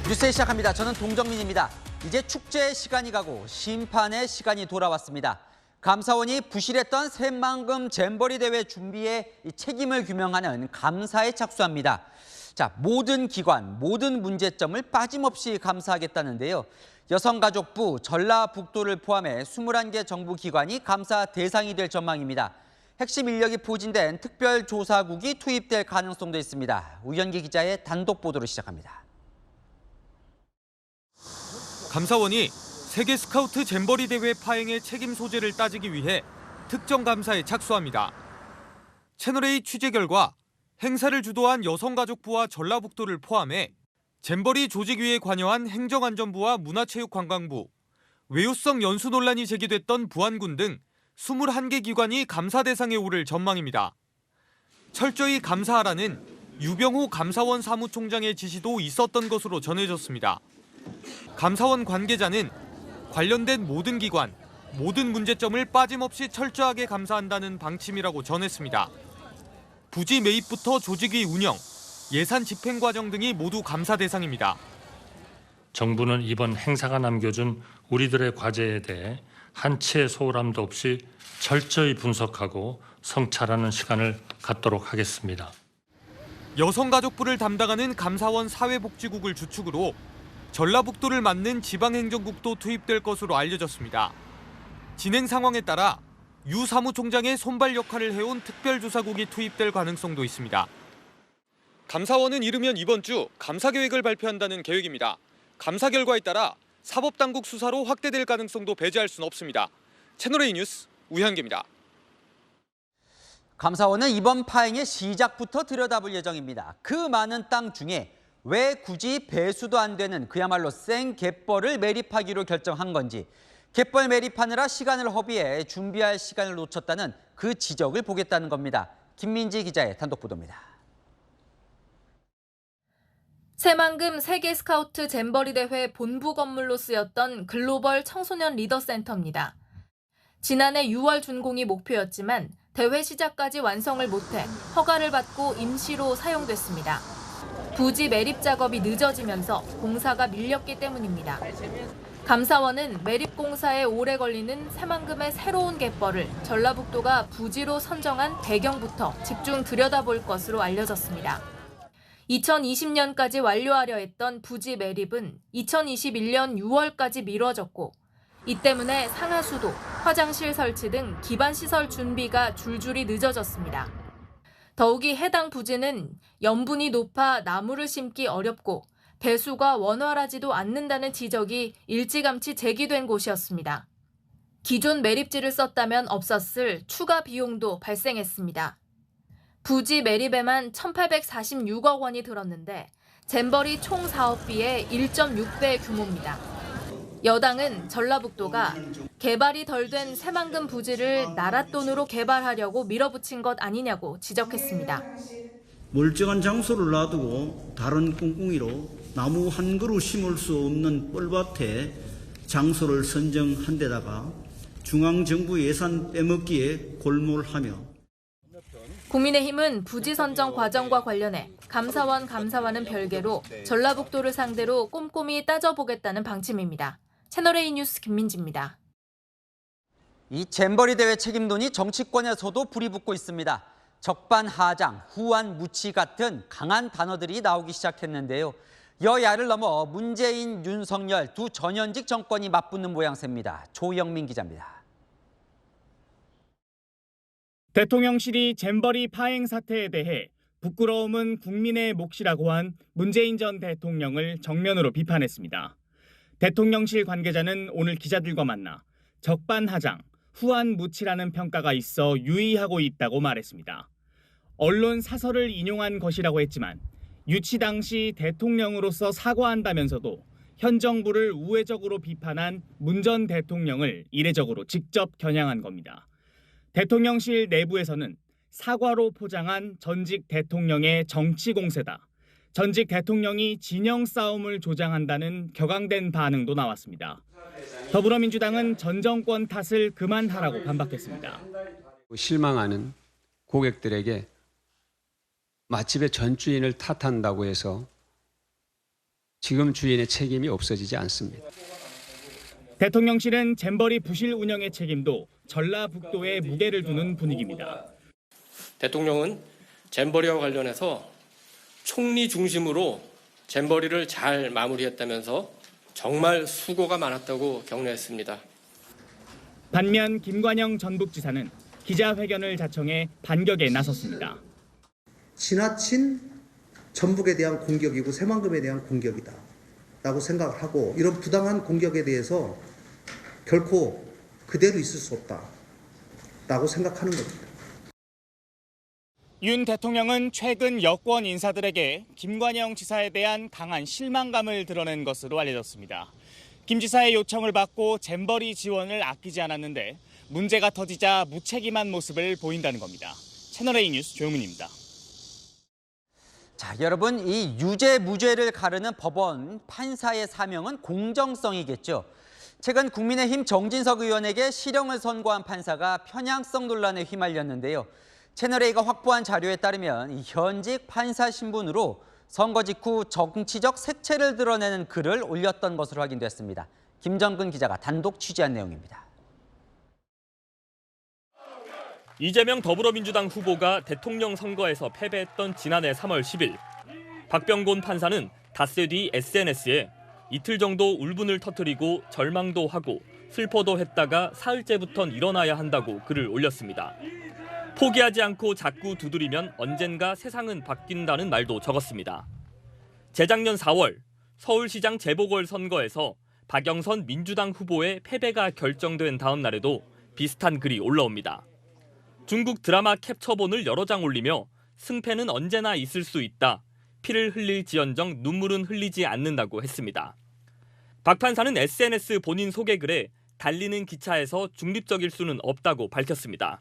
뉴스에 시작합니다. 저는 동정민입니다. 이제 축제의 시간이 가고 심판의 시간이 돌아왔습니다. 감사원이 부실했던 새만금 잼버리 대회 준비에 책임을 규명하는 감사에 착수합니다. 자, 모든 기관, 모든 문제점을 빠짐없이 감사하겠다는데요. 여성가족부, 전라북도를 포함해 21개 정부 기관이 감사 대상이 될 전망입니다. 핵심 인력이 포진된 특별조사국이 투입될 가능성도 있습니다. 우현기 기자의 단독 보도로 시작합니다. 감사원이 세계 스카우트 잼버리 대회 파행의 책임 소재를 따지기 위해 특정 감사에 착수합니다. 채널A 취재 결과 행사를 주도한 여성가족부와 전라북도를 포함해 잼버리 조직위에 관여한 행정안전부와 문화체육관광부, 외유성 연수 논란이 제기됐던 부안군 등 21개 기관이 감사 대상에 오를 전망입니다. 철저히 감사하라는 유병호 감사원 사무총장의 지시도 있었던 것으로 전해졌습니다. 감사원 관계자는 관련된 모든 기관, 모든 문제점을 빠짐없이 철저하게 감사한다는 방침이라고 전했습니다. 부지 매입부터 조직위 운영, 예산 집행 과정 등이 모두 감사 대상입니다. 정부는 이번 행사가 남겨준 우리들의 과제에 대해 한치의 소홀함도 없이 철저히 분석하고 성찰하는 시간을 갖도록 하겠습니다. 여성가족부를 담당하는 감사원 사회복지국을 주축으로 전라북도를 맡는 지방행정국도 투입될 것으로 알려졌습니다. 진행 상황에 따라 유 사무총장의 손발 역할을 해온 특별조사국이 투입될 가능성도 있습니다. 감사원은 이르면 이번 주 감사 계획을 발표한다는 계획입니다. 감사 결과에 따라 사법당국 수사로 확대될 가능성도 배제할 수는 없습니다. 채널A 뉴스 우현기입니다. 감사원은 이번 파행의 시작부터 들여다볼 예정입니다. 그 많은 땅 중에 왜 굳이 배수도 안 되는 그야말로 생갯벌을 매립하기로 결정한 건지, 갯벌 매립하느라 시간을 허비해 준비할 시간을 놓쳤다는 그 지적을 보겠다는 겁니다. 김민지 기자의 단독 보도입니다. 새만금 세계 스카우트 잼버리 대회 본부 건물로 쓰였던 글로벌 청소년 리더 센터입니다. 지난해 6월 준공이 목표였지만 대회 시작까지 완성을 못해 허가를 받고 임시로 사용됐습니다. 부지 매립 작업이 늦어지면서 공사가 밀렸기 때문입니다. 감사원은 매립 공사에 오래 걸리는 새만금의 새로운 갯벌을 전라북도가 부지로 선정한 배경부터 집중 들여다볼 것으로 알려졌습니다. 2020년까지 완료하려 했던 부지 매립은 2021년 6월까지 미뤄졌고, 이 때문에 상하수도, 화장실 설치 등 기반시설 준비가 줄줄이 늦어졌습니다. 더욱이 해당 부지는 염분이 높아 나무를 심기 어렵고 배수가 원활하지도 않는다는 지적이 일찌감치 제기된 곳이었습니다. 기존 매립지를 썼다면 없었을 추가 비용도 발생했습니다. 부지 매립에만 1,846억 원이 들었는데 잼버리 총 사업비의 1.6배 규모입니다. 여당은 전라북도가 개발이 덜 된 새만금 부지를 나라 돈으로 개발하려고 밀어붙인 것 아니냐고 지적했습니다. 멀쩡한 장소를 놔두고 다른 꿍꿍이로 나무 한 그루 심을 수 없는 뻘밭에 장소를 선정한 데다가 중앙정부 예산 빼먹기에 골몰하며, 국민의힘은 부지 선정 과정과 관련해 감사와는 별개로 전라북도를 상대로 꼼꼼히 따져보겠다는 방침입니다. 채널A 뉴스 김민지입니다. 이 잼버리 대회 책임론이 정치권에서도 불이 붙고 있습니다. 적반하장, 후한무치 같은 강한 단어들이 나오기 시작했는데요. 여야를 넘어 문재인, 윤석열 두 전현직 정권이 맞붙는 모양새입니다. 조영민 기자입니다. 대통령실이 잼버리 파행 사태에 대해 부끄러움은 국민의 몫이라고 한 문재인 전 대통령을 정면으로 비판했습니다. 대통령실 관계자는 오늘 기자들과 만나 적반하장, 후한무치라는 평가가 있어 유의하고 있다고 말했습니다. 언론 사설을 인용한 것이라고 했지만 유치 당시 대통령으로서 사과한다면서도 현 정부를 우회적으로 비판한 문 전 대통령을 이례적으로 직접 겨냥한 겁니다. 대통령실 내부에서는 사과로 포장한 전직 대통령의 정치 공세다, 전직 대통령이 진영 싸움을 조장한다는 격앙된 반응도 나왔습니다. 더불어민주당은 전 정권 탓을 그만하라고 반박했습니다. 실망하는 고객들에게, 맛집의 전 주인을 탓한다고 해서 지금 주인의 책임이 없어지지 않습니다. 대통령실은 잼버리 부실 운영의 책임도 전라북도에 무게를 두는 분위기입니다. 대통령은 잼버리와 관련해서 총리 중심으로 잼버리를 잘 마무리했다면서 정말 수고가 많았다고 격려했습니다. 반면 김관영 전북지사는 기자회견을 자청해 반격에 나섰습니다. 지나친 전북에 대한 공격이고 새만금에 대한 공격이다 라고 생각을 하고, 이런 부당한 공격에 대해서 결코 그대로 있을 수 없다 라고 생각하는 겁니다. 윤 대통령은 최근 여권 인사들에게 김관영 지사에 대한 강한 실망감을 드러낸 것으로 알려졌습니다. 김 지사의 요청을 받고 잼버리 지원을 아끼지 않았는데 문제가 터지자 무책임한 모습을 보인다는 겁니다. 채널A 뉴스 조용민입니다. 자, 여러분, 이 유죄 무죄를 가르는 법원 판사의 사명은 공정성이겠죠. 최근 국민의힘 정진석 의원에게 실형을 선고한 판사가 편향성 논란에 휘말렸는데요. 채널A가 확보한 자료에 따르면 현직 판사 신분으로 선거 직후 정치적 색채를 드러내는 글을 올렸던 것으로 확인됐습니다. 김정근 기자가 단독 취재한 내용입니다. 이재명 더불어민주당 후보가 대통령 선거에서 패배했던 지난해 3월 10일, 박병곤 판사는 닷새 뒤 SNS에 이틀 정도 울분을 터뜨리고 절망도 하고 슬퍼도 했다가 사흘째부턴 일어나야 한다고 글을 올렸습니다. 포기하지 않고 자꾸 두드리면 언젠가 세상은 바뀐다는 말도 적었습니다. 재작년 4월 서울시장 재보궐선거에서 박영선 민주당 후보의 패배가 결정된 다음 날에도 비슷한 글이 올라옵니다. 중국 드라마 캡처본을 여러 장 올리며 승패는 언제나 있을 수 있다. 피를 흘릴지언정 눈물은 흘리지 않는다고 했습니다. 박 판사는 SNS 본인 소개글에 달리는 기차에서 중립적일 수는 없다고 밝혔습니다.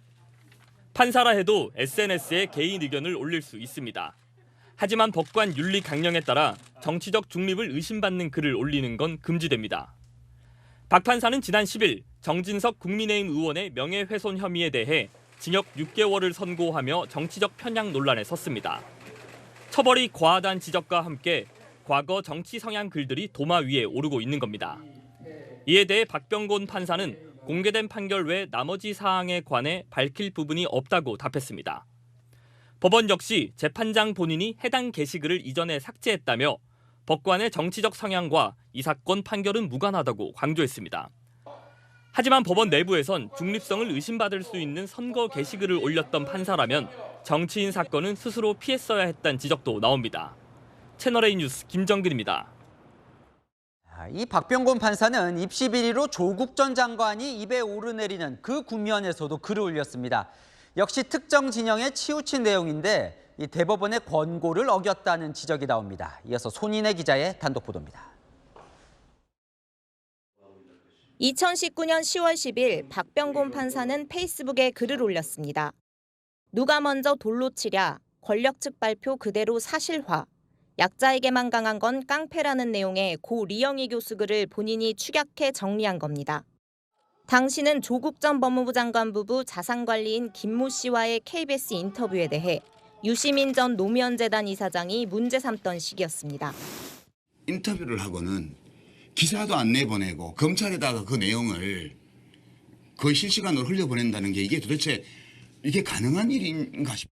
판사라 해도 SNS에 개인 의견을 올릴 수 있습니다. 하지만 법관 윤리 강령에 따라 정치적 중립을 의심받는 글을 올리는 건 금지됩니다. 박 판사는 지난 10일 정진석 국민의힘 의원의 명예훼손 혐의에 대해 징역 6개월을 선고하며 정치적 편향 논란에 섰습니다. 처벌이 과하다는 지적과 함께 과거 정치 성향 글들이 도마 위에 오르고 있는 겁니다. 이에 대해 박병곤 판사는 공개된 판결 외 나머지 사항에 관해 밝힐 부분이 없다고 답했습니다. 법원 역시 재판장 본인이 해당 게시글을 이전에 삭제했다며 법관의 정치적 성향과 이 사건 판결은 무관하다고 강조했습니다. 하지만 법원 내부에선 중립성을 의심받을 수 있는 선거 게시글을 올렸던 판사라면 정치인 사건은 스스로 피했어야 했다는 지적도 나옵니다. 채널A 뉴스 김정근입니다. 이 박병곤 판사는 입시 비리로 조국 전 장관이 입에 오르내리는 그 국면에서도 글을 올렸습니다. 역시 특정 진영에 치우친 내용인데 이 대법원의 권고를 어겼다는 지적이 나옵니다. 이어서 손인혜 기자의 단독 보도입니다. 2019년 10월 10일 박병곤 판사는 페이스북에 글을 올렸습니다. 누가 먼저 돌로 치랴, 권력 측 발표 그대로 사실화, 약자에게만 강한 건 깡패라는 내용의 고 리영희 교수 글을 본인이 축약해 정리한 겁니다. 당시는 조국 전 법무부 장관 부부 자산관리인 김모 씨와의 KBS 인터뷰에 대해 유시민 전 노무현재단 이사장이 문제 삼던 시기였습니다. 인터뷰를 하고는 기사도 안 내보내고 검찰에다가 그 내용을 거의 실시간으로 흘려보낸다는 게 이게 도대체 이게 가능한 일인가 싶습니다.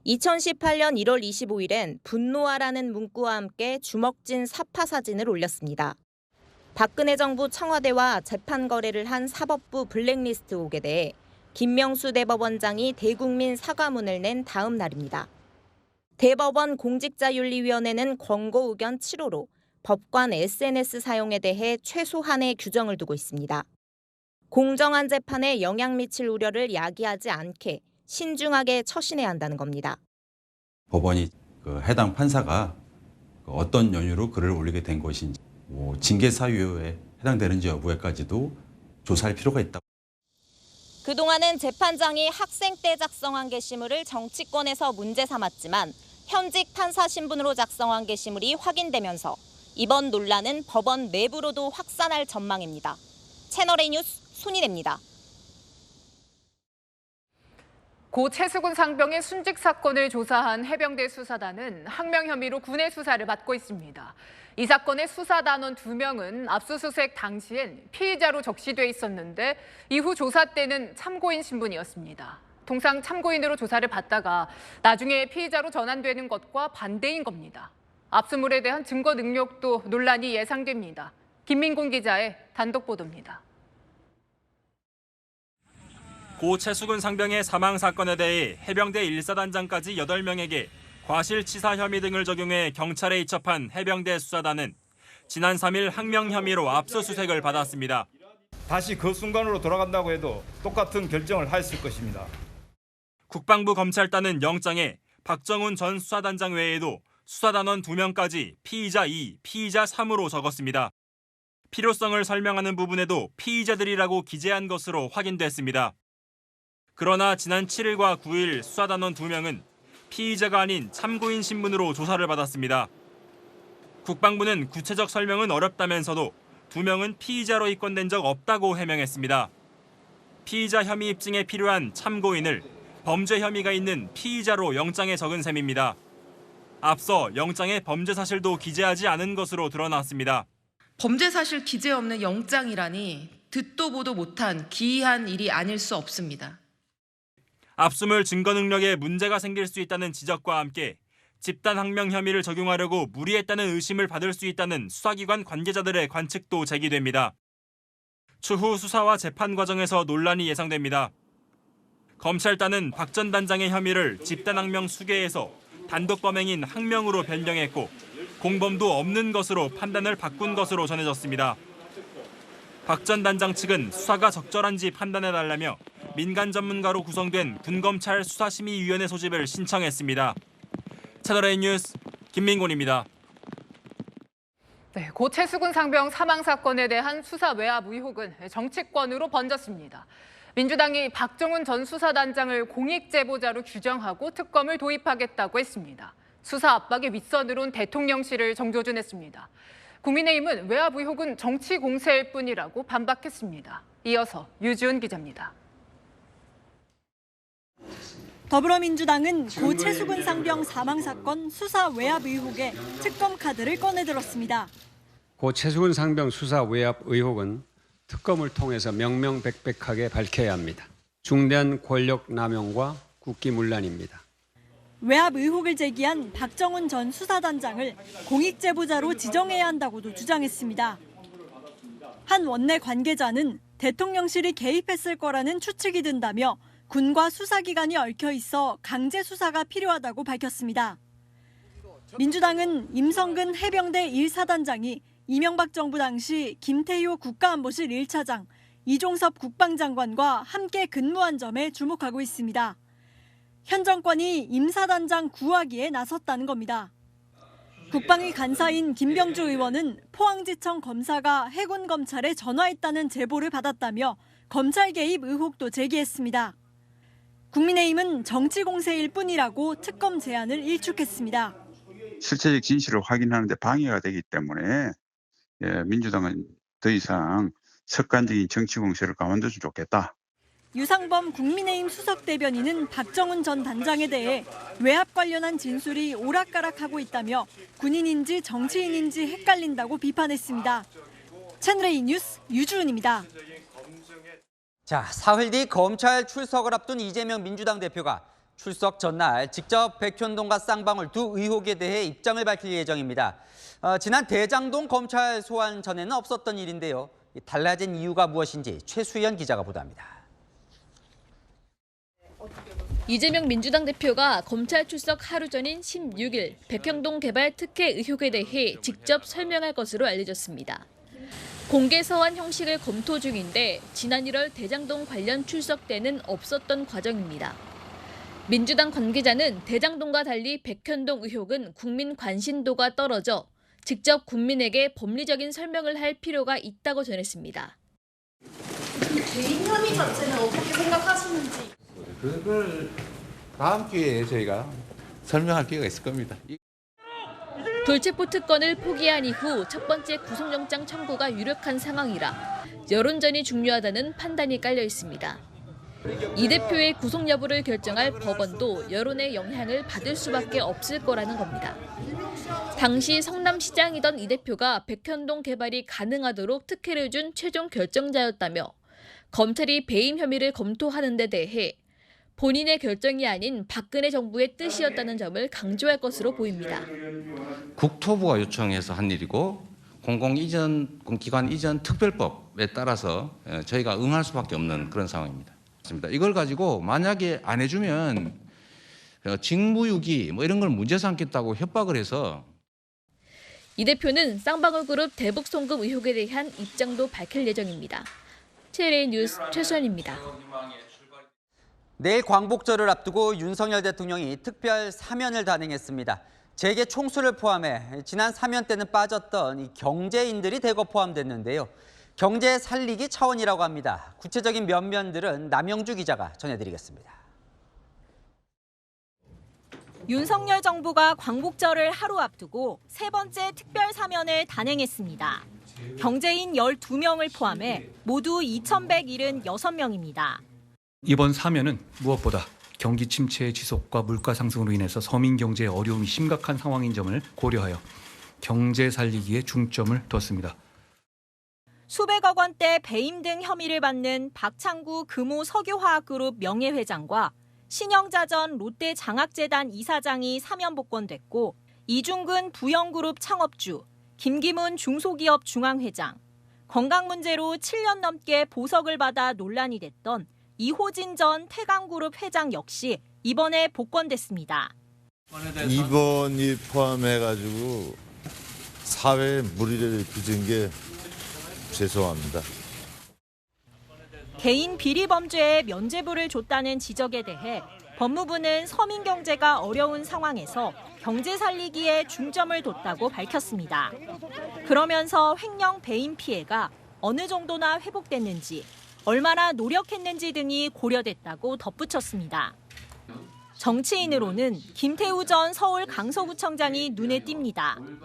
2018년 1월 25일엔 분노하라는 문구와 함께 주먹진 사파 사진을 올렸습니다. 박근혜 정부 청와대와 재판 거래를 한 사법부 블랙리스트 옥에 대해 김명수 대법원장이 대국민 사과문을 낸 다음 날입니다. 대법원 공직자윤리위원회는 권고 의견 7호로 법관 SNS 사용에 대해 최소한의 규정을 두고 있습니다. 공정한 재판에 영향 미칠 우려를 야기하지 않게 신중하게 처신해야 한다는 겁니다. 법원이 해당 판사가 어떤 연유로 글을 올리게 된 것인지, 징계 사유에 해당되는지 여부에까지도 조사할 필요가 있다. 그동안은 재판장이 학생 때 작성한 게시물을 정치권에서 문제 삼았지만 현직 판사 신분으로 작성한 게시물이 확인되면서 이번 논란은 법원 내부로도 확산할 전망입니다. 채널A 뉴스 손인혜입니다. 고 최수근 상병의 순직 사건을 조사한 해병대 수사단은 항명 혐의로 군의 수사를 받고 있습니다. 이 사건의 수사단원 2명은 압수수색 당시엔 피의자로 적시돼 있었는데 이후 조사 때는 참고인 신분이었습니다. 통상 참고인으로 조사를 받다가 나중에 피의자로 전환되는 것과 반대인 겁니다. 압수물에 대한 증거 능력도 논란이 예상됩니다. 김민곤 기자의 단독 보도입니다. 고 최수근 상병의 사망 사건에 대해 해병대 1사단장까지 8명에게 과실치사 혐의 등을 적용해 경찰에 이첩한 해병대 수사단은 지난 3일 항명 혐의로 압수수색을 받았습니다. 다시 그 순간으로 돌아간다고 해도 똑같은 결정을 했을 것입니다. 국방부 검찰단은 영장에 박정훈 전 수사단장 외에도 수사단원 2명까지 피의자 2, 피의자 3으로 적었습니다. 필요성을 설명하는 부분에도 피의자들이라고 기재한 것으로 확인됐습니다. 그러나 지난 7일과 9일 수사단원 2명은 피의자가 아닌 참고인 신분으로 조사를 받았습니다. 국방부는 구체적 설명은 어렵다면서도 2명은 피의자로 입건된 적 없다고 해명했습니다. 피의자 혐의 입증에 필요한 참고인을 범죄 혐의가 있는 피의자로 영장에 적은 셈입니다. 앞서 영장에 범죄 사실도 기재하지 않은 것으로 드러났습니다. 범죄 사실 기재 없는 영장이라니 듣도 보도 못한 기이한 일이 아닐 수 없습니다. 압수물 증거 능력에 문제가 생길 수 있다는 지적과 함께 집단 항명 혐의를 적용하려고 무리했다는 의심을 받을 수 있다는 수사기관 관계자들의 관측도 제기됩니다. 추후 수사와 재판 과정에서 논란이 예상됩니다. 검찰단은 박 전 단장의 혐의를 집단 항명 수개에서 단독 범행인 항명으로 변경했고 공범도 없는 것으로 판단을 바꾼 것으로 전해졌습니다. 박 전 단장 측은 수사가 적절한지 판단해달라며 민간 전문가로 구성된 군검찰 수사심의위원회 소집을 신청했습니다. 채널A 뉴스 김민곤입니다. 네, 고 최수근 상병 사망 사건에 대한 수사 외압 의혹은 정치권으로 번졌습니다. 민주당이 박정훈 전 수사단장을 공익 제보자로 규정하고 특검을 도입하겠다고 했습니다. 수사 압박의 윗선으로 온 대통령실을 정조준했습니다. 국민의힘은 외압 의혹은 정치 공세일 뿐이라고 반박했습니다. 이어서 유지훈 기자입니다. 더불어민주당은 고 최수근 상병 사망 사건 수사 외압 의혹에 특검 카드를 꺼내들었습니다. 고 최수근 상병 수사 외압 의혹은 특검을 통해서 명명백백하게 밝혀야 합니다. 중대한 권력 남용과 국기문란입니다. 외압 의혹을 제기한 박정훈 전 수사단장을 공익 제보자로 지정해야 한다고도 주장했습니다. 한 원내 관계자는 대통령실이 개입했을 거라는 추측이 든다며 군과 수사기관이 얽혀 있어 강제 수사가 필요하다고 밝혔습니다. 민주당은 임성근 해병대 1사단장이 이명박 정부 당시 김태효 국가안보실 1차장, 이종섭 국방장관과 함께 근무한 점에 주목하고 있습니다. 현 정권이 임사단장 구하기에 나섰다는 겁니다. 국방위 간사인 김병주 의원은 포항지청 검사가 해군검찰에 전화했다는 제보를 받았다며 검찰 개입 의혹도 제기했습니다. 국민의힘은 정치 공세일 뿐이라고 특검 제안을 일축했습니다. 실체적 진실을 확인하는 데 방해가 되기 때문에 민주당은 더 이상 습관적인 정치 공세를 가만둬주면 좋겠다. 유상범 국민의힘 수석대변인은 박정훈 전 단장에 대해 외압 관련한 진술이 오락가락하고 있다며 군인인지 정치인인지 헷갈린다고 비판했습니다. 채널A 뉴스 유주은입니다. 자, 사흘 뒤 검찰 출석을 앞둔 이재명 민주당 대표가 출석 전날 직접 백현동과 쌍방울 두 의혹에 대해 입장을 밝힐 예정입니다. 지난 대장동 검찰 소환 전에는 없었던 일인데요. 달라진 이유가 무엇인지 최수연 기자가 보도합니다. 이재명 민주당 대표가 검찰 출석 하루 전인 16일 백현동 개발 특혜 의혹에 대해 직접 설명할 것으로 알려졌습니다. 공개 서한 형식을 검토 중인데 지난 1월 대장동 관련 출석 때는 없었던 과정입니다. 민주당 관계자는 대장동과 달리 백현동 의혹은 국민 관심도가 떨어져 직접 국민에게 법리적인 설명을 할 필요가 있다고 전했습니다. 개인 혐의 자체는 어떻게 생각하시는지. 그걸 다음 기회에 저희가 설명할 기회가 있을 겁니다. 돌체포 특권을 포기한 이후 첫 번째 구속영장 청구가 유력한 상황이라 여론전이 중요하다는 판단이 깔려 있습니다. 이 대표의 구속 여부를 결정할 법원도 여론의 영향을 받을 수밖에 없을 거라는 겁니다. 당시 성남시장이던 이 대표가 백현동 개발이 가능하도록 특혜를 준 최종 결정자였다며 검찰이 배임 혐의를 검토하는 데 대해 본인의 결정이 아닌 박근혜 정부의 뜻이었다는 점을 강조할 것으로 보입니다. 국토부가 요청해서 한 일이고 공공기관 이전 특별법에 따라서 저희가 응할 수밖에 없는 그런 상황입니다. 이걸 가지고 만약에 안 해주면 직무유기 이런 걸 문제 삼겠다고 협박을 해서 이 대표는 쌍방울그룹 대북 송금 의혹에 대한 입장도 밝힐 예정입니다. TLA 뉴스 최수연입니다. 내일 광복절을 앞두고 윤석열 대통령이 특별 사면을 단행했습니다. 재계 총수를 포함해 지난 사면 때는 빠졌던 이 경제인들이 대거 포함됐는데요. 경제 살리기 차원이라고 합니다. 구체적인 면면들은 남영주 기자가 전해드리겠습니다. 윤석열 정부가 광복절을 하루 앞두고 세 번째 특별 사면을 단행했습니다. 경제인 12명을 포함해 모두 2,176명입니다. 이번 사면은 무엇보다 경기 침체의 지속과 물가 상승으로 인해서 서민 경제의 어려움이 심각한 상황인 점을 고려하여 경제 살리기에 중점을 뒀습니다. 수백억 원대 배임 등 혐의를 받는 박창구 금호 석유화학그룹 명예회장과 신영자전 롯데장학재단 이사장이 사면 복권됐고 이중근 부영그룹 창업주, 김기문 중소기업 중앙회장, 건강 문제로 7년 넘게 보석을 받아 논란이 됐던 이호진 전 태강그룹 회장 역시 이번에 복권됐습니다. 이번이 포함해가지고 사회에 무리를 빚은 게 죄송합니다. 개인 비리 범죄에 면죄부를 줬다는 지적에 대해 법무부는 서민 경제가 어려운 상황에서 경제 살리기에 중점을 뒀다고 밝혔습니다. 그러면서 횡령 배임 피해가 어느 정도나 회복됐는지, 얼마나 노력했는지 등이 고려됐다고 덧붙였습니다. 정치인으로는 김태우 전 서울 강서구청장이 눈에 띕니다.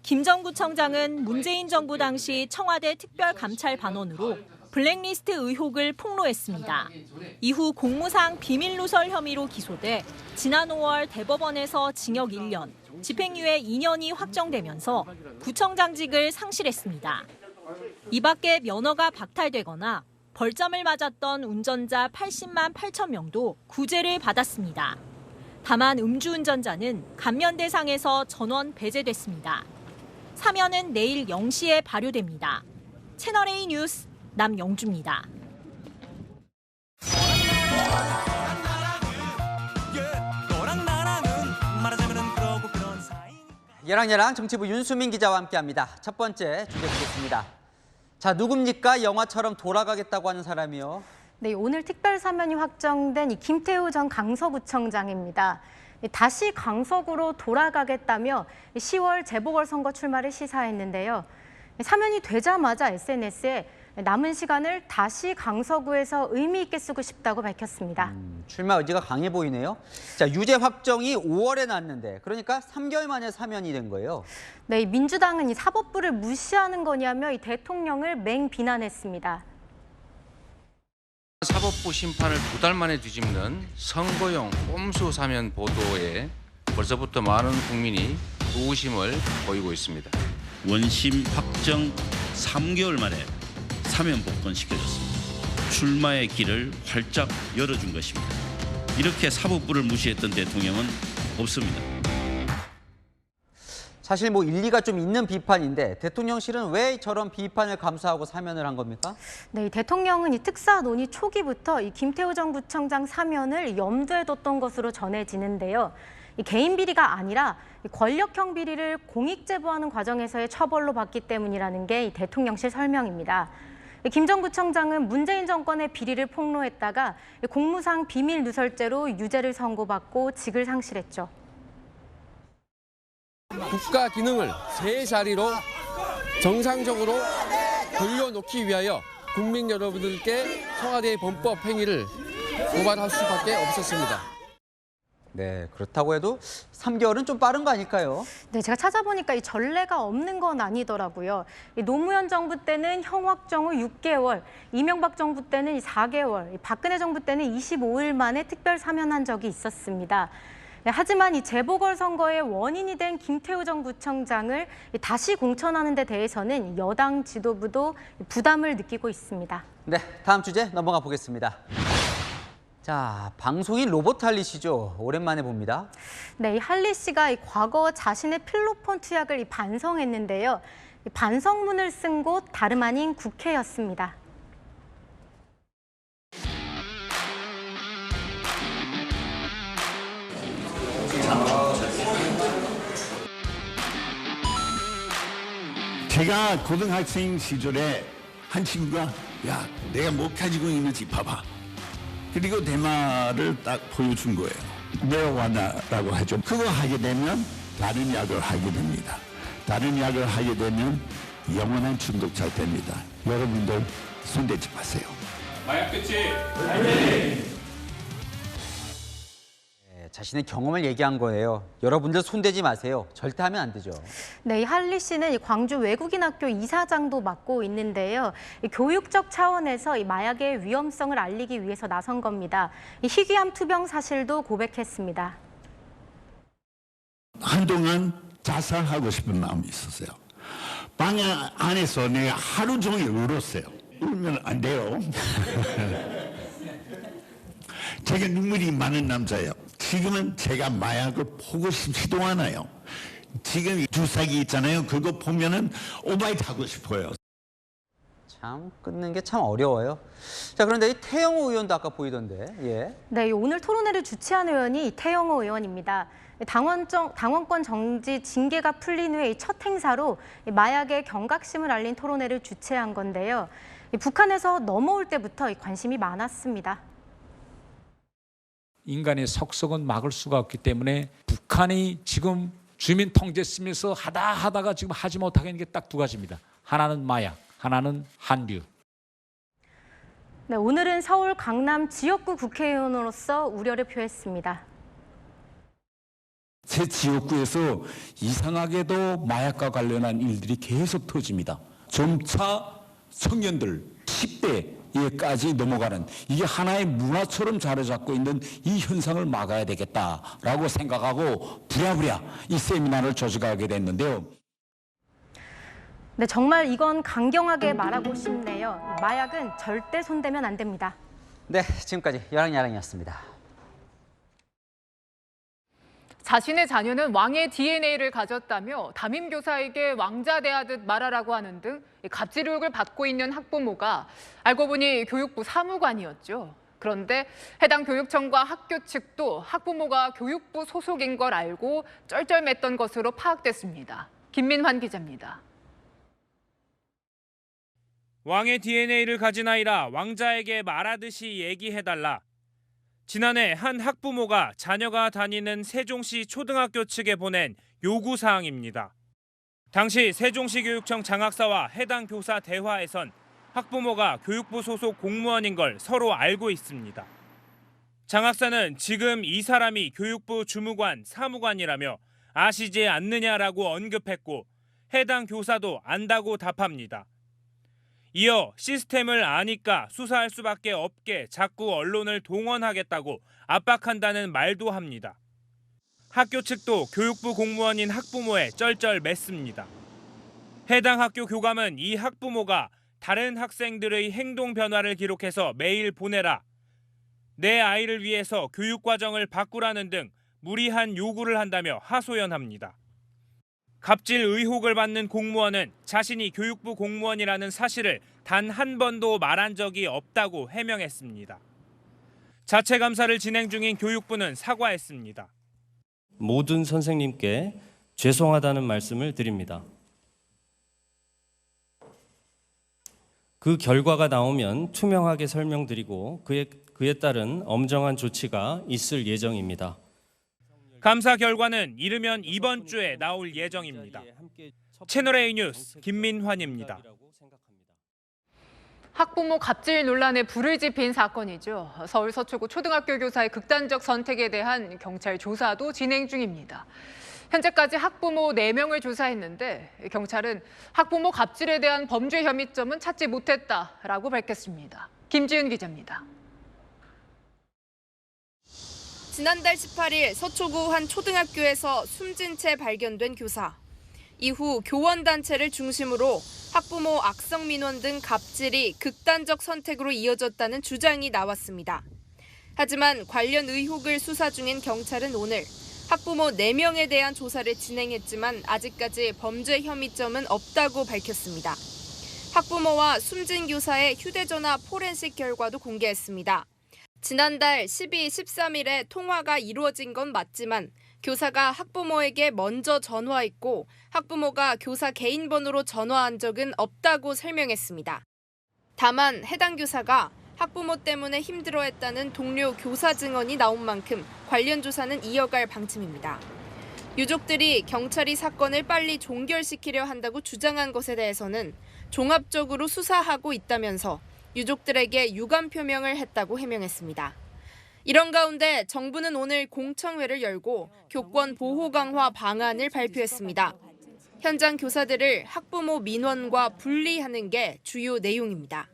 김 전 구청장은 문재인 정부 당시 청와대 특별감찰반원으로 블랙리스트 의혹을 폭로했습니다. 이후 공무상 비밀누설 혐의로 기소돼 지난 5월 대법원에서 징역 1년, 집행유예 2년이 확정되면서 구청장직을 상실했습니다. 이 밖에 면허가 박탈되거나 벌점을 맞았던 운전자 80만 8천 명도 구제를 받았습니다. 다만 음주운전자는 감면 대상에서 전원 배제됐습니다. 사면은 내일 0시에 발효됩니다. 채널A 뉴스 남영주입니다. 얘랑얘랑 정치부 윤수민 기자와 함께합니다. 첫 번째 주제 보겠습니다. 자, 누굽니까? 영화처럼 돌아가겠다고 하는 사람이요. 네, 오늘 특별 사면이 확정된 이 김태우 전 강서구청장입니다. 다시 강서구로 돌아가겠다며 10월 재보궐선거 출마를 시사했는데요. 사면이 되자마자 SNS에 남은 시간을 다시 강서구에서 의미 있게 쓰고 싶다고 밝혔습니다. 출마 의지가 강해 보이네요. 자, 유죄 확정이 5월에 났는데 그러니까 3개월 만에 사면이 된 거예요. 네, 민주당은 이 사법부를 무시하는 거냐며 이 대통령을 맹비난했습니다. 사법부 심판을 2달 만에 뒤집는 선거용 꼼수 사면 보도에 벌써부터 많은 국민이 의구심을 보이고 있습니다. 원심 확정 3개월 만에 사면 복권시켜줬습니다. 출마의 길을 활짝 열어준 것입니다. 이렇게 사법부를 무시했던 대통령은 없습니다. 사실 뭐 일리가 좀 있는 비판인데 대통령실은 왜 저런 비판을 감수하고 사면을 한 겁니까? 네, 대통령은 이 특사 논의 초기부터 이 김태우 전 구청장 사면을 염두에 뒀던 것으로 전해지는데요. 이 개인 비리가 아니라 권력형 비리를 공익 제보하는 과정에서의 처벌로 봤기 때문이라는 게 이 대통령실 설명입니다. 김 전 구청장은 문재인 정권의 비리를 폭로했다가 공무상 비밀 누설죄로 유죄를 선고받고 직을 상실했죠. 국가 기능을 세 자리로 정상적으로 돌려놓기 위하여 국민 여러분들께 청와대의 범법 행위를 고발할 수밖에 없었습니다. 네, 그렇다고 해도 3개월은 좀 빠른 거 아닐까요? 네, 제가 찾아보니까 이 전례가 없는 건 아니더라고요. 이 노무현 정부 때는 형확정 후 6개월, 이명박 정부 때는 4개월, 이 박근혜 정부 때는 25일 만에 특별 사면한 적이 있었습니다. 네, 하지만 이 재보궐선거의 원인이 된 김태우 전 구청장을 다시 공천하는 데 대해서는 여당 지도부도 부담을 느끼고 있습니다. 네, 다음 주제 넘어가 보겠습니다. 자, 방송인 로버트 할리 씨죠. 오랜만에 봅니다. 네, 이 할리 씨가 과거 자신의 필로폰 투약을 반성했는데요. 이 반성문을 쓴 곳 다름 아닌 국회였습니다. 제가 고등학생 시절에 한 친구가 야, 내가 뭐 가지고 있는지 봐봐. 그리고 대마를 딱 보여준 거예요. 메로와나라고 하죠. 그거 하게 되면 다른 약을 하게 됩니다. 다른 약을 하게 되면 영원한 중독자 됩니다. 여러분들 손대지 마세요. 마약 끝이. 자신의 경험을 얘기한 거예요. 여러분들 손대지 마세요. 절대 하면 안 되죠. 네, 이 할리 씨는 이 광주 외국인 학교 이사장도 맡고 있는데요. 이 교육적 차원에서 이 마약의 위험성을 알리기 위해서 나선 겁니다. 이 희귀암 투병 사실도 고백했습니다. 한동안 자살하고 싶은 마음이 있었어요. 방 안에서 내가 하루 종일 울었어요. 울면 안 돼요. 제가 눈물이 많은 남자예요. 지금은 제가 마약을 보고 싶지도 않아요. 지금 주사기 있잖아요. 그거 보면은 오바이트 하고 싶어요. 참 끊는 게 참 어려워요. 자, 그런데 이 태영호 의원도 아까 보이던데. 예. 네, 오늘 토론회를 주최한 의원이 태영호 의원입니다. 당원권 정지 징계가 풀린 후에 첫 행사로 마약의 경각심을 알린 토론회를 주최한 건데요. 북한에서 넘어올 때부터 관심이 많았습니다. 인간의 속성은 막을 수가 없기 때문에 북한이 지금 주민 통제 쓰면서 하다가 지금 하지 못하게 있는 게 딱 두 가지입니다. 하나는 마약, 하나는 한류. 네, 오늘은 서울 강남 지역구 국회의원으로서 우려를 표했습니다. 제 지역구에서 이상하게도 마약과 관련한 일들이 계속 터집니다. 점차 청년들 10대에까지 넘어가는 이게 하나의 문화처럼 자리 잡고 있는 이 현상을 막아야 되겠다라고 생각하고 부랴부랴 이 세미나를 조직하게 됐는데요. 네, 정말 이건 강경하게 말하고 싶네요. 마약은 절대 손대면 안 됩니다. 네, 지금까지 여랑야랑이었습니다. 자신의 자녀는 왕의 DNA를 가졌다며 담임 교사에게 왕자 대하듯 말하라고 하는 등 갑질 의혹을 받고 있는 학부모가 알고 보니 교육부 사무관이었죠. 그런데 해당 교육청과 학교 측도 학부모가 교육부 소속인 걸 알고 쩔쩔맸던 것으로 파악됐습니다. 김민환 기자입니다. 왕의 DNA를 가진 아이라 왕자에게 말하듯이 얘기해달라. 지난해 한 학부모가 자녀가 다니는 세종시 초등학교 측에 보낸 요구사항입니다. 당시 세종시 교육청 장학사와 해당 교사 대화에선 학부모가 교육부 소속 공무원인 걸 서로 알고 있습니다. 장학사는 지금 이 사람이 교육부 주무관, 사무관이라며 아시지 않느냐라고 언급했고 해당 교사도 안다고 답합니다. 이어 시스템을 아니까 수사할 수밖에 없게 자꾸 언론을 동원하겠다고 압박한다는 말도 합니다. 학교 측도 교육부 공무원인 학부모에 쩔쩔맸습니다. 해당 학교 교감은 이 학부모가 다른 학생들의 행동 변화를 기록해서 매일 보내라, 내 아이를 위해서 교육과정을 바꾸라는 등 무리한 요구를 한다며 하소연합니다. 갑질 의혹을 받는 공무원은 자신이 교육부 공무원이라는 사실을 단 한 번도 말한 적이 없다고 해명했습니다. 자체 감사를 진행 중인 교육부는 사과했습니다. 모든 선생님께 죄송하다는 말씀을 드립니다. 그 결과가 나오면 투명하게 설명드리고 그에 따른 엄정한 조치가 있을 예정입니다. 감사 결과는 이르면 이번 주에 나올 예정입니다. 채널A 뉴스 김민환입니다. 학부모 갑질 논란에 불을 지핀 사건이죠. 서울 서초구 초등학교 교사의 극단적 선택에 대한 경찰 조사도 진행 중입니다. 현재까지 학부모 4명을 조사했는데 경찰은 학부모 갑질에 대한 범죄 혐의점은 찾지 못했다라고 밝혔습니다. 김지은 기자입니다. 지난달 18일 서초구 한 초등학교에서 숨진 채 발견된 교사. 이후 교원단체를 중심으로 학부모 악성 민원 등 갑질이 극단적 선택으로 이어졌다는 주장이 나왔습니다. 하지만 관련 의혹을 수사 중인 경찰은 오늘 학부모 4명에 대한 조사를 진행했지만 아직까지 범죄 혐의점은 없다고 밝혔습니다. 학부모와 숨진 교사의 휴대전화 포렌식 결과도 공개했습니다. 지난달 12, 13일에 통화가 이루어진 건 맞지만 교사가 학부모에게 먼저 전화했고 학부모가 교사 개인 번호로 전화한 적은 없다고 설명했습니다. 다만 해당 교사가 학부모 때문에 힘들어했다는 동료 교사 증언이 나온 만큼 관련 조사는 이어갈 방침입니다. 유족들이 경찰이 사건을 빨리 종결시키려 한다고 주장한 것에 대해서는 종합적으로 수사하고 있다면서 유족들에게 유감 표명을 했다고 해명했습니다. 이런 가운데 정부는 오늘 공청회를 열고 교권 보호 강화 방안을 발표했습니다. 현장 교사들을 학부모 민원과 분리하는 게 주요 내용입니다.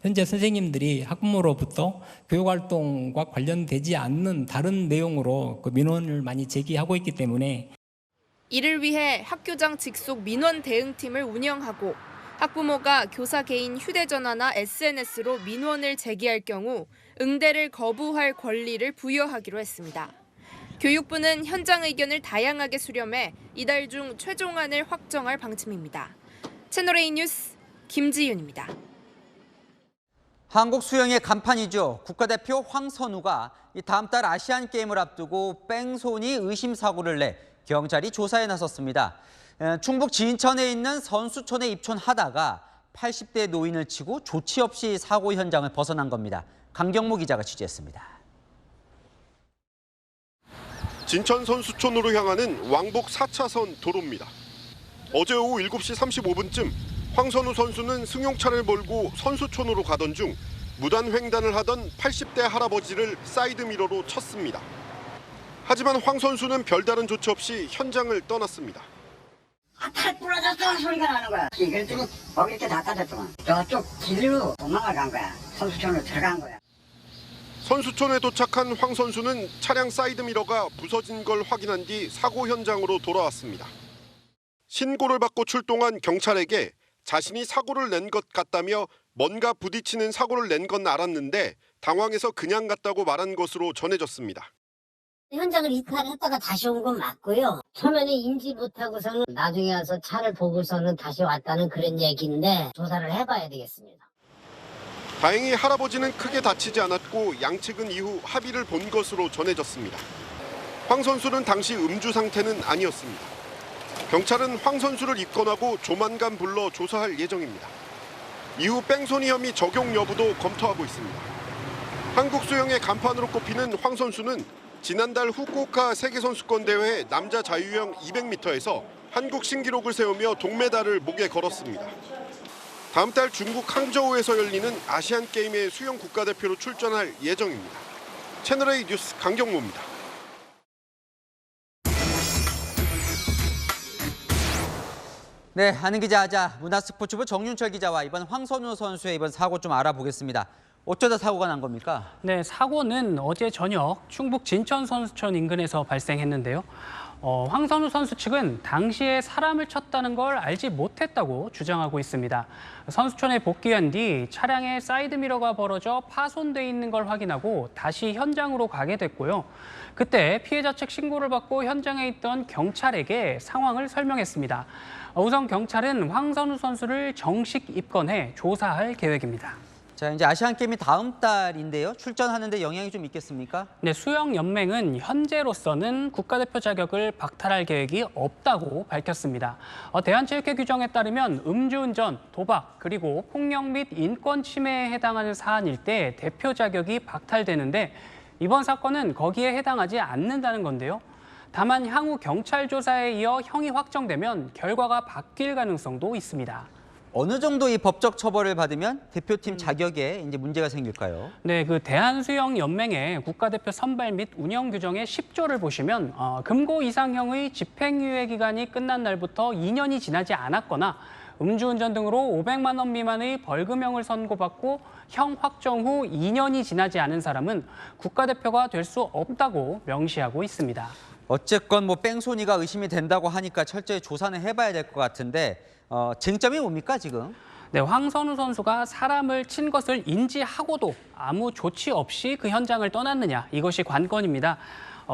현재 선생님들이 학부모로부터 교육활동과 관련되지 않는 다른 내용으로 그 민원을 많이 제기하고 있기 때문에 이를 위해 학교장 직속 민원 대응팀을 운영하고 학부모가 교사 개인 휴대전화나 SNS로 민원을 제기할 경우 응대를 거부할 권리를 부여하기로 했습니다. 교육부는 현장 의견을 다양하게 수렴해 이달 중 최종안을 확정할 방침입니다. 채널A 뉴스 김지윤입니다. 한국 수영의 간판이죠. 국가대표 황선우가 다음 달 아시안게임을 앞두고 뺑소니 의심 사고를 내 경찰이 조사에 나섰습니다. 충북 진천에 있는 선수촌에 입촌하다가 80대 노인을 치고 조치 없이 사고 현장을 벗어난 겁니다. 강경무 기자가 취재했습니다. 진천 선수촌으로 향하는 왕복 4차선 도로입니다. 어제 오후 7시 35분쯤 황선우 선수는 승용차를 몰고 선수촌으로 가던 중 무단 횡단을 하던 80대 할아버지를 사이드미러로 쳤습니다. 하지만 황 선수는 별다른 조치 없이 현장을 떠났습니다. 팔 부러졌다는 소리가 나는 거야. 그랬더니 거기 이렇게 닦아졌더만. 저쪽 길로 도망을 간 거야. 선수촌으로 들어간 거야. 선수촌에 도착한 황 선수는 차량 사이드미러가 부서진 걸 확인한 뒤 사고 현장으로 돌아왔습니다. 신고를 받고 출동한 경찰에게 자신이 사고를 낸 것 같다며 뭔가 부딪히는 사고를 낸 건 알았는데 당황해서 그냥 갔다고 말한 것으로 전해졌습니다. 현장을 이탈했다가 다시 온 건 맞고요. 처음에는 인지 못하고서는 나중에 와서 차를 보고서는 다시 왔다는 그런 얘기인데 조사를 해봐야 되겠습니다. 다행히 할아버지는 크게 다치지 않았고 양측은 이후 합의를 본 것으로 전해졌습니다. 황 선수는 당시 음주 상태는 아니었습니다. 경찰은 황 선수를 입건하고 조만간 불러 조사할 예정입니다. 이후 뺑소니 혐의 적용 여부도 검토하고 있습니다. 한국 수영의 간판으로 꼽히는 황 선수는 지난달 후쿠오카 세계선수권대회 남자 자유형 200m에서 한국 신기록을 세우며 동메달을 목에 걸었습니다. 다음 달 중국 항저우에서 열리는 아시안게임의 수영 국가대표로 출전할 예정입니다. 채널A 뉴스 강경모입니다. 네, 아는 기자 하자 문화스포츠부 정윤철 기자와 이번 황선우 선수의 이번 사고 좀 알아보겠습니다. 어쩌다 사고가 난 겁니까? 네, 사고는 어제 저녁 충북 진천 선수촌 인근에서 발생했는데요. 황선우 선수 측은 당시에 사람을 쳤다는 걸 알지 못했다고 주장하고 있습니다. 선수촌에 복귀한 뒤 차량의 사이드미러가 벌어져 파손돼 있는 걸 확인하고 다시 현장으로 가게 됐고요. 그때 피해자 측 신고를 받고 현장에 있던 경찰에게 상황을 설명했습니다. 우선 경찰은 황선우 선수를 정식 입건해 조사할 계획입니다. 자, 이제 아시안게임이 다음 달인데요. 출전하는데 영향이 좀 있겠습니까? 네, 수영연맹은 현재로서는 국가대표 자격을 박탈할 계획이 없다고 밝혔습니다. 대한체육회 규정에 따르면 음주운전, 도박, 그리고 폭력 및 인권 침해에 해당하는 사안일 때 대표 자격이 박탈되는데 이번 사건은 거기에 해당하지 않는다는 건데요. 다만 향후 경찰 조사에 이어 형이 확정되면 결과가 바뀔 가능성도 있습니다. 어느 정도 이 법적 처벌을 받으면 대표팀 자격에 이제 문제가 생길까요? 네, 그 대한수영연맹의 국가대표 선발 및 운영 규정의 10조를 보시면 금고 이상형의 집행유예 기간이 끝난 날부터 2년이 지나지 않았거나 음주운전 등으로 500만 원 미만의 벌금형을 선고받고 형 확정 후 2년이 지나지 않은 사람은 국가대표가 될 수 없다고 명시하고 있습니다. 어쨌건 뭐 뺑소니가 의심이 된다고 하니까 철저히 조사는 해봐야 될 것 같은데 쟁점이 뭡니까 지금? 네, 황선우 선수가 사람을 친 것을 인지하고도 아무 조치 없이 그 현장을 떠났느냐, 이것이 관건입니다.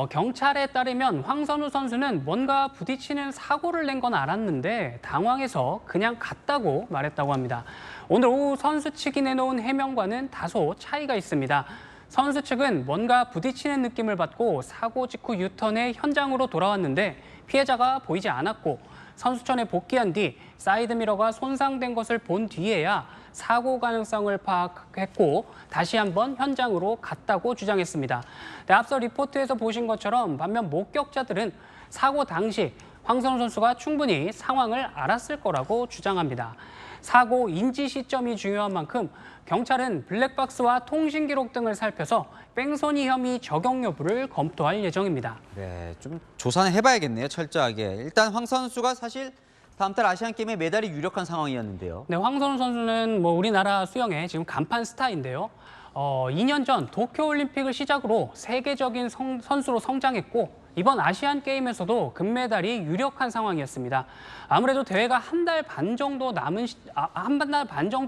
경찰에 따르면 황선우 선수는 뭔가 부딪히는 사고를 낸 건 알았는데 당황해서 그냥 갔다고 말했다고 합니다. 오늘 오후 선수 측이 내놓은 해명과는 다소 차이가 있습니다. 선수 측은 뭔가 부딪히는 느낌을 받고 사고 직후 유턴해 현장으로 돌아왔는데 피해자가 보이지 않았고 선수촌에 복귀한 뒤 사이드미러가 손상된 것을 본 뒤에야 사고 가능성을 파악했고 다시 한번 현장으로 갔다고 주장했습니다. 네, 앞서 리포트에서 보신 것처럼 반면 목격자들은 사고 당시 황선우 선수가 충분히 상황을 알았을 거라고 주장합니다. 사고 인지 시점이 중요한 만큼 경찰은 블랙박스와 통신 기록 등을 살펴서 뺑소니 혐의 적용 여부를 검토할 예정입니다. 네, 좀 조사는 해봐야겠네요, 철저하게. 일단 황 선수가 사실 다음 달 아시안게임에 메달이 유력한 상황이었는데요. 네, 황선우 선수는 우리나라 수영의 지금 간판 스타인데요. 2년 전 도쿄올림픽을 시작으로 세계적인 선수로 성장했고 이번 아시안게임에서도 금메달이 유력한 상황이었습니다. 아무래도 대회가 한 달 반 정도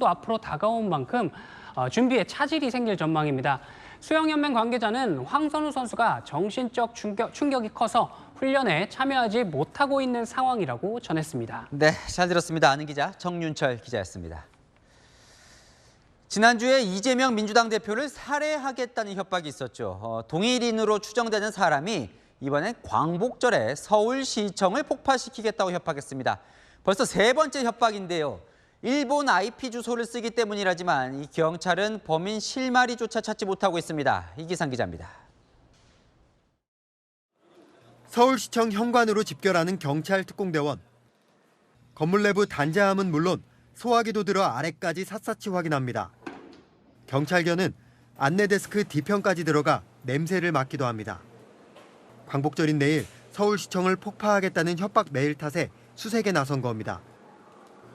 앞으로 다가온 만큼 준비에 차질이 생길 전망입니다. 수영연맹 관계자는 황선우 선수가 정신적 충격이 커서 훈련에 참여하지 못하고 있는 상황이라고 전했습니다. 네, 잘 들었습니다. 아는 기자 정윤철 기자였습니다. 지난주에 이재명 민주당 대표를 살해하겠다는 협박이 있었죠. 동일인으로 추정되는 사람이 이번엔 광복절에 서울시청을 폭파시키겠다고 협박했습니다. 벌써 세 번째 협박인데요. 일본 IP 주소를 쓰기 때문이라지만 이 경찰은 범인 실마리조차 찾지 못하고 있습니다. 이기상 기자입니다. 서울시청 현관으로 집결하는 경찰 특공대원. 건물 내부 단자함은 물론 소화기도 들어 아래까지 샅샅이 확인합니다. 경찰견은 안내데스크 뒤편까지 들어가 냄새를 맡기도 합니다. 광복절인 내일 서울시청을 폭파하겠다는 협박 메일 탓에 수색에 나선 겁니다.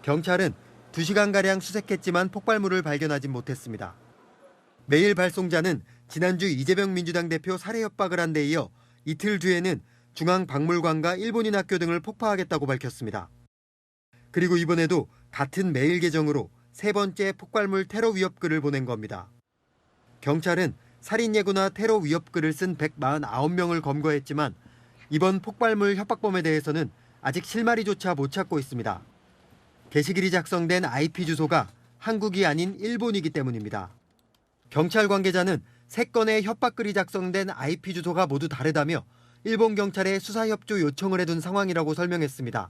경찰은 2시간가량 수색했지만 폭발물을 발견하지 못했습니다. 메일 발송자는 지난주 이재명 민주당 대표 살해 협박을 한 데 이어 이틀 뒤에는 중앙박물관과 일본인 학교 등을 폭파하겠다고 밝혔습니다. 그리고 이번에도 같은 메일 계정으로 세 번째 폭발물 테러 위협 글을 보낸 겁니다. 경찰은 살인 예고나 테러 위협 글을 쓴 149명을 검거했지만 이번 폭발물 협박범에 대해서는 아직 실마리조차 못 찾고 있습니다. 게시글이 작성된 IP 주소가 한국이 아닌 일본이기 때문입니다. 경찰 관계자는 3건의 협박글이 작성된 IP 주소가 모두 다르다며 일본 경찰에 수사 협조 요청을 해둔 상황이라고 설명했습니다.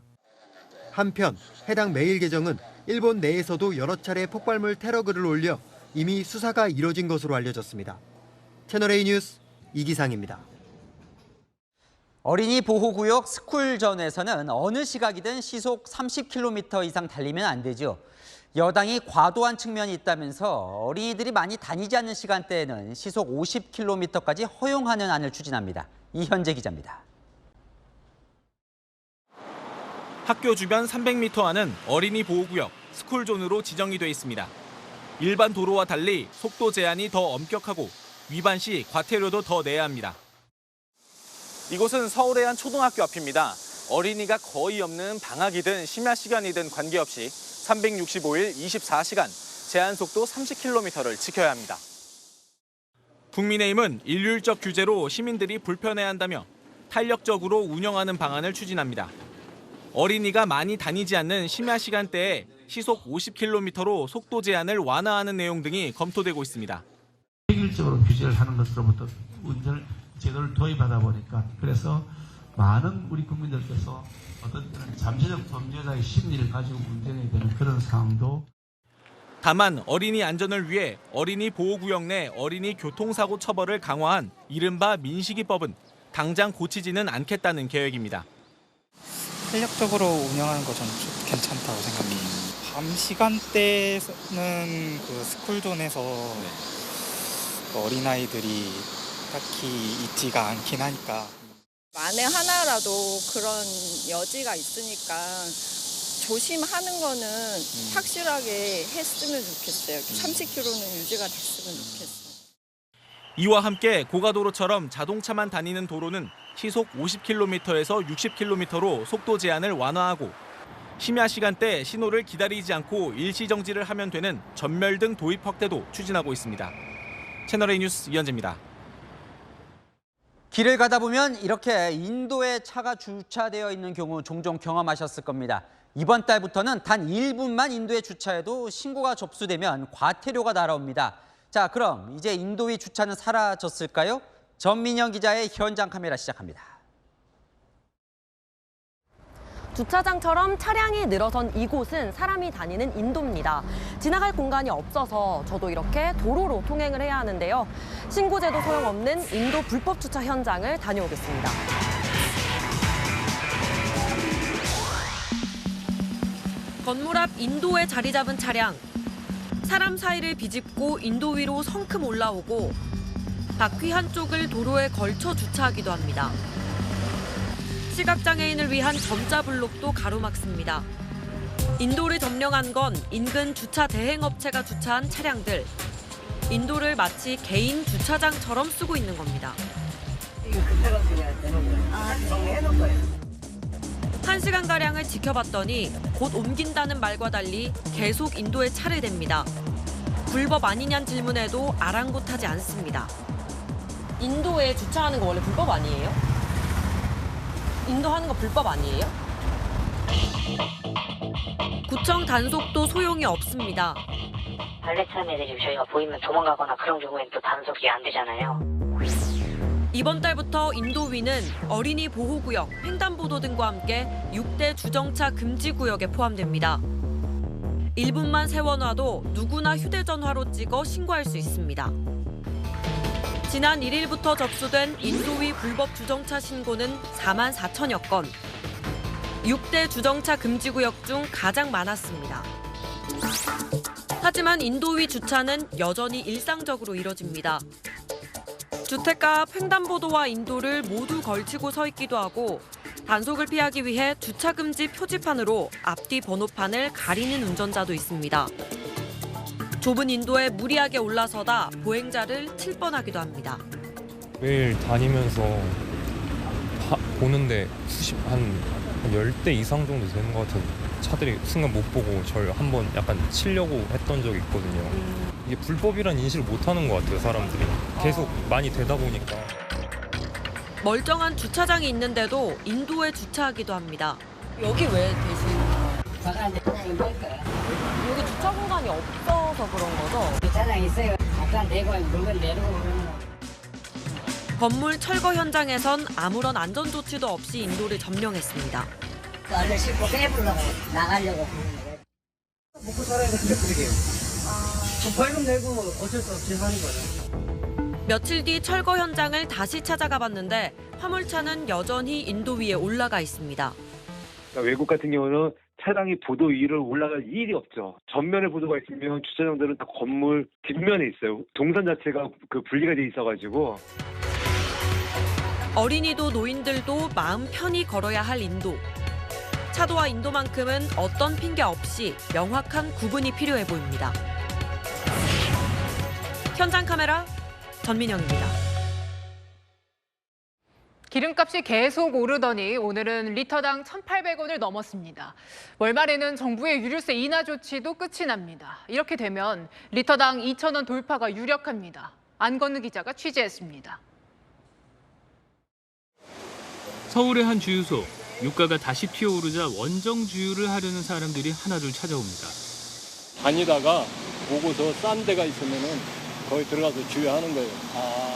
한편 해당 메일 계정은 일본 내에서도 여러 차례 폭발물 테러 글을 올려 이미 수사가 이뤄진 것으로 알려졌습니다. 채널A 뉴스 이기상입니다. 어린이 보호구역 스쿨존에서는 어느 시각이든 시속 30km 이상 달리면 안 되죠. 여당이 과도한 측면이 있다면서 어린이들이 많이 다니지 않는 시간대에는 시속 50km까지 허용하는 안을 추진합니다. 이현재 기자입니다. 학교 주변 300m 안은 어린이 보호구역 스쿨존으로 지정이 돼 있습니다. 일반 도로와 달리 속도 제한이 더 엄격하고 위반 시 과태료도 더 내야 합니다. 이곳은 서울의 한 초등학교 앞입니다. 어린이가 거의 없는 방학이든 심야 시간이든 관계없이 365일 24시간 제한 속도 30km를 지켜야 합니다. 국민의힘은 일률적 규제로 시민들이 불편해한다며 탄력적으로 운영하는 방안을 추진합니다. 어린이가 많이 다니지 않는 심야 시간대에 시속 50km로 속도 제한을 완화하는 내용 등이 검토되고 있습니다. 체계적으로 규제를 하는 것으로부터 운전을 제도를 도입하다 보니까 그래서 많은 우리 국민들께서 어떤 때는 잠재적 범죄자의 심리를 가지고 운전해야 되는 그런 상황도. 다만 어린이 안전을 위해 어린이 보호구역 내 어린이 교통사고 처벌을 강화한 이른바 민식이법은 당장 고치지는 않겠다는 계획입니다. 탄력적으로 운영하는 거 저는 좀 괜찮다고 생각해요. 밤 시간대는 그 스쿨존에서 그 어린아이들이 딱히 있지가 않긴 하니까. 만에 하나라도 그런 여지가 있으니까 조심하는 거는 확실하게 했으면 좋겠어요. 30km는 유지가 됐으면 좋겠어요. 이와 함께 고가도로처럼 자동차만 다니는 도로는 시속 50km에서 60km로 속도 제한을 완화하고 심야 시간대 신호를 기다리지 않고 일시정지를 하면 되는 전멸등 도입 확대도 추진하고 있습니다. 채널A 뉴스 이현재입니다. 길을 가다 보면 이렇게 인도에 차가 주차되어 있는 경우 종종 경험하셨을 겁니다. 이번 달부터는 단 1분만 인도에 주차해도 신고가 접수되면 과태료가 날아옵니다. 자, 그럼 이제 인도위 주차는 사라졌을까요? 전민영 기자의 현장 카메라 시작합니다. 주차장처럼 차량이 늘어선 이곳은 사람이 다니는 인도입니다. 지나갈 공간이 없어서 저도 이렇게 도로로 통행을 해야 하는데요. 신고제도 소용없는 인도 불법 주차 현장을 다녀오겠습니다. 건물 앞 인도에 자리 잡은 차량. 사람 사이를 비집고 인도 위로 성큼 올라오고 바퀴 한쪽을 도로에 걸쳐 주차하기도 합니다. 시각장애인을 위한 점자 블록도 가로막습니다. 인도를 점령한 건 인근 주차 대행업체가 주차한 차량들. 인도를 마치 개인 주차장처럼 쓰고 있는 겁니다. 1시간가량을 지켜봤더니 곧 옮긴다는 말과 달리 계속 인도에 차를 댑니다. 불법 아니냐는 질문에도 아랑곳하지 않습니다. 인도에 주차하는 거 원래 불법 아니에요? 인도 하는 거 불법 아니에요? 구청 단속도 소용이 없습니다. 발레차는 애들이 저희가 보이면 도망가거나 그런 경우엔 또 단속이 안 되잖아요. 이번 달부터 인도위는 어린이 보호구역, 횡단보도 등과 함께 6대 주정차 금지구역에 포함됩니다. 1분만 세워놔도 누구나 휴대전화로 찍어 신고할 수 있습니다. 지난 1일부터 접수된 인도위 불법 주정차 신고는 4만 4천여 건. 6대 주정차 금지구역 중 가장 많았습니다. 하지만 인도위 주차는 여전히 일상적으로 이뤄집니다. 주택가 앞 횡단보도와 인도를 모두 걸치고 서 있기도 하고 단속을 피하기 위해 주차금지 표지판으로 앞뒤 번호판을 가리는 운전자도 있습니다. 좁은 인도에 무리하게 올라서다 보행자를 칠 뻔하기도 합니다. 매일 다니면서 보는데 한 10대 이상 정도 되는 것 같은 차들이 순간 못 보고 저를 한번 약간 치려고 했던 적이 있거든요. 이게 불법이란 인식을 못하는 것 같아요, 사람들이. 계속 많이 되다 보니까. 멀쩡한 주차장이 있는데도 인도에 주차하기도 합니다. 여기 왜 계시는 거예요? 여기 주차 공간이 없어서 그런 거죠? 주차장 있어요. 잠깐 내고 물건 내려오고. 건물 철거 현장에선 아무런 안전 조치도 없이 인도를 점령했습니다. 얼른 싣고 빼보려고 나가려고. 먹고 살아야 되는데 그러게요. 벌금 내고 어쩔 수 없이 하는 거죠. 며칠 뒤 철거 현장을 다시 찾아가 봤는데 화물차는 여전히 인도위에 올라가 있습니다. 그러니까 외국 같은 경우는 차량이 보도 위로 올라갈 일이 없죠. 전면에 보도가 있으면 주차장들은 다 건물 뒷면에 있어요. 동선 자체가 분리가 돼 있어가지고. 어린이도 노인들도 마음 편히 걸어야 할 인도. 차도와 인도만큼은 어떤 핑계 없이 명확한 구분이 필요해 보입니다. 현장 카메라 전민영입니다. 기름값이 계속 오르더니 오늘은 리터당 1,800원을 넘었습니다. 월말에는 정부의 유류세 인하 조치도 끝이 납니다. 이렇게 되면 리터당 2,000원 돌파가 유력합니다. 안건우 기자가 취재했습니다. 서울의 한 주유소. 유가가 다시 튀어오르자 원정 주유를 하려는 사람들이 하나둘 찾아옵니다. 다니다가 보고서 싼 데가 있으면은 거기 들어가서 주유하는 거예요.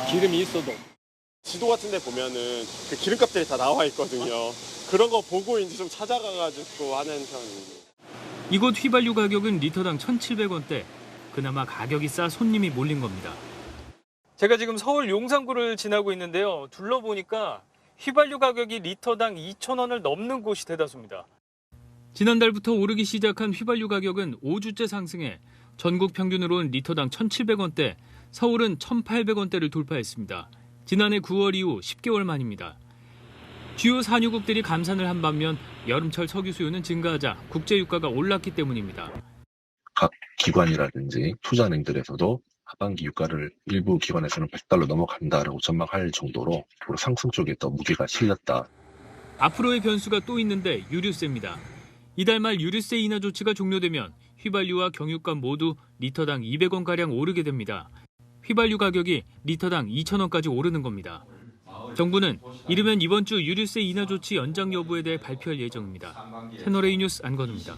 기름이 있어도. 지도 같은 데 보면은 그 기름값들이 다 나와 있거든요. 그런 거 보고 이제 좀 찾아가가지고 하는 편이에요. 이곳 휘발유 가격은 리터당 1,700원대. 그나마 가격이 싸 손님이 몰린 겁니다. 제가 지금 서울 용산구를 지나고 있는데요. 둘러보니까 휘발유 가격이 리터당 2,000원을 넘는 곳이 대다수입니다. 지난달부터 오르기 시작한 휘발유 가격은 5주째 상승해 전국 평균으로는 리터당 1,700원대, 서울은 1,800원대를 돌파했습니다. 지난해 9월 이후 10개월 만입니다. 주요 산유국들이 감산을 한 반면 여름철 석유 수요는 증가하자 국제 유가가 올랐기 때문입니다. 각 기관이라든지 투자은행들에서도 하반기 유가를 일부 기관에서는 $100 넘어간다라고 전망할 정도로 상승 쪽에 더 무게가 실렸다. 앞으로의 변수가 또 있는데 유류세입니다. 이달 말 유류세 인하 조치가 종료되면 휘발유와 경유가 모두 리터당 200원가량 오르게 됩니다. 휘발유 가격이 리터당 2,000원까지 오르는 겁니다. 정부는 이르면 이번 주 유류세 인하 조치 연장 여부에 대해 발표할 예정입니다. 채널A 뉴스 안건우입니다.